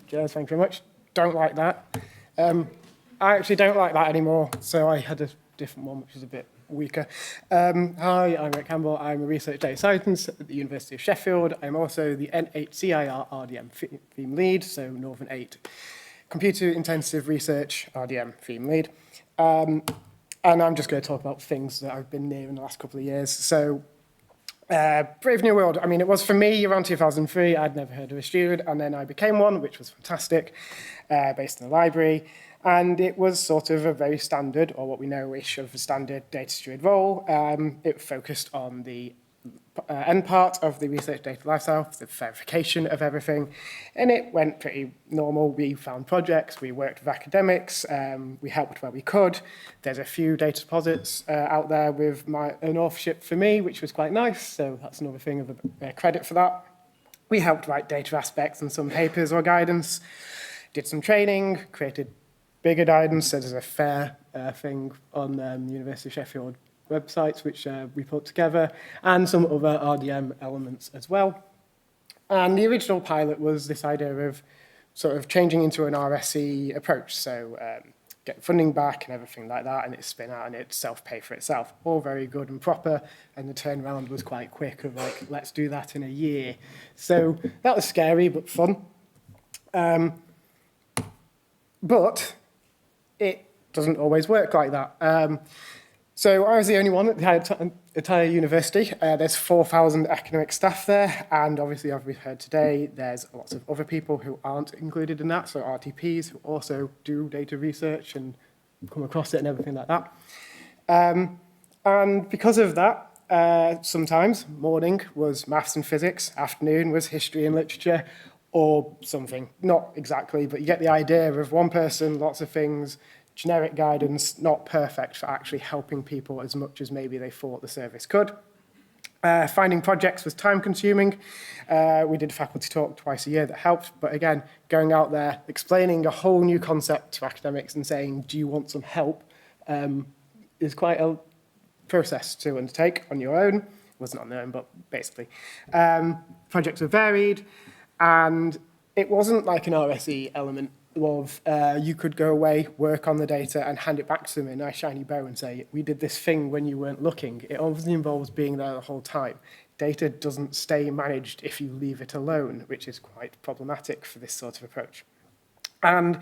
Cheers, thank you very much. Don't like that. I actually don't like that anymore, so I had a different one, which is a bit weaker. Hi, I'm Ric Campbell. I'm a research data scientist at the University of Sheffield. I'm also the N8CIR RDM theme lead, so Northern 8 Computer Intensive Research RDM theme lead. And I'm just going to talk about things that I've been near in the last couple of years. So, Brave New World, I mean, it was for me around 2003. I'd never heard of a student, and then I became one, which was fantastic, based in the library. And it was sort of a very standard, or what we know-ish of a standard data steward role. It focused on the end part of the research data lifecycle, the verification of everything, and it went pretty normal. We found projects, we worked with academics, we helped where we could. There's a few data deposits out there with an authorship for me, which was quite nice, so that's another thing of a credit for that. We helped write data aspects and some papers or guidance, did some training, created bigger guidance. So there's a fair thing on the University of Sheffield websites, which we put together, and some other RDM elements as well. And the original pilot was this idea of sort of changing into an RSE approach, so get funding back and everything like that, and it spin out and it self-pay for itself. All very good and proper, and the turnaround was quite quick of like, let's do that in a year. So that was scary, but fun. But it doesn't always work like that. So I was the only one at the entire university. There's 4,000 academic staff there, and obviously, as we've heard today, there's lots of other people who aren't included in that, so RTPs who also do data research and come across it and everything like that. And because of that, sometimes morning was maths and physics, afternoon was history and literature, or something. Not exactly, but you get the idea of one person, lots of things, generic guidance, not perfect for actually helping people as much as maybe they thought the service could. Finding projects was time-consuming. We did a faculty talk twice a year that helped, but again, going out there, explaining a whole new concept to academics and saying, do you want some help, is quite a process to undertake on your own. It wasn't on their own, but basically. Projects were varied, and it wasn't like an RSE element of you could go away, work on the data, and hand it back to them in a nice shiny bow and say, we did this thing when you weren't looking. It obviously involves being there the whole time. Data doesn't stay managed if you leave it alone, which is quite problematic for this sort of approach. And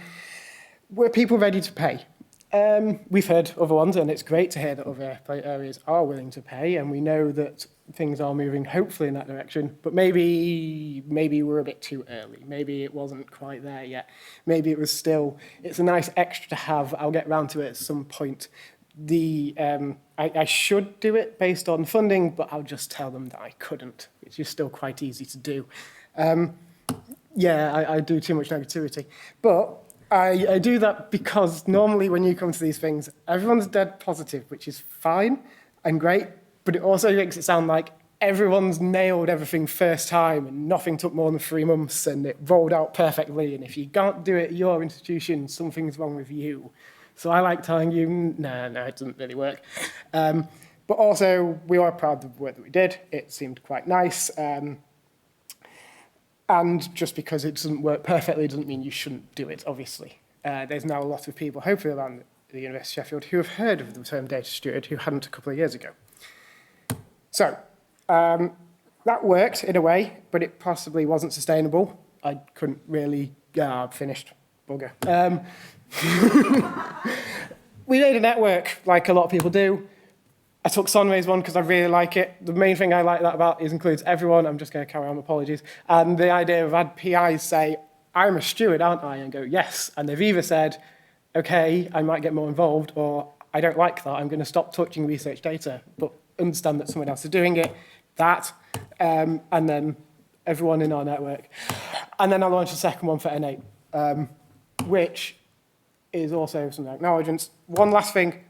were people ready to pay? We've heard other ones, and it's great to hear that other areas are willing to pay, and we know that things are moving hopefully in that direction, but maybe we're a bit too early. Maybe it wasn't quite there yet. Maybe it was still, it's a nice extra to have. I'll get round to it at some point. I should do it based on funding, but I'll just tell them that I couldn't, which is still quite easy to do. Yeah, I do too much negativity. But I do that because normally when you come to these things, everyone's dead positive, which is fine and great, but it also makes it sound like everyone's nailed everything first time and nothing took more than 3 months and it rolled out perfectly, and if you can't do it at your institution, something's wrong with you. So I like telling you, no, it doesn't really work. But also, we are proud of the work that we did. It seemed quite nice. And just because it doesn't work perfectly doesn't mean you shouldn't do it, obviously. There's now a lot of people, hopefully around the University of Sheffield, who have heard of the term data steward who hadn't a couple of years ago. So that worked in a way, but it possibly wasn't sustainable. I couldn't really, finished, bugger. We made a network, like a lot of people do. I took Sonway's one because I really like it. The main thing I like that about is includes everyone. I'm just going to carry on, apologies. And the idea of had PIs say, I'm a steward, aren't I? And go, yes. And they've either said, okay, I might get more involved, or I don't like that, I'm going to stop touching research data, but understand that someone else is doing it, and then everyone in our network. And then I launched a second one for N8, which is also some acknowledgements. One last thing.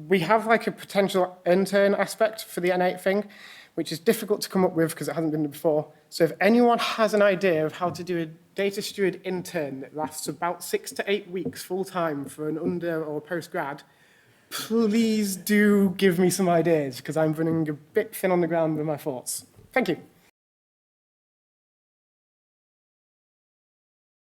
We have like a potential intern aspect for the N8 thing, which is difficult to come up with because it hasn't been done before. So if anyone has an idea of how to do a data steward intern that lasts about 6 to 8 weeks full-time for an under or post-grad, please do give me some ideas because I'm running a bit thin on the ground with my thoughts. Thank you.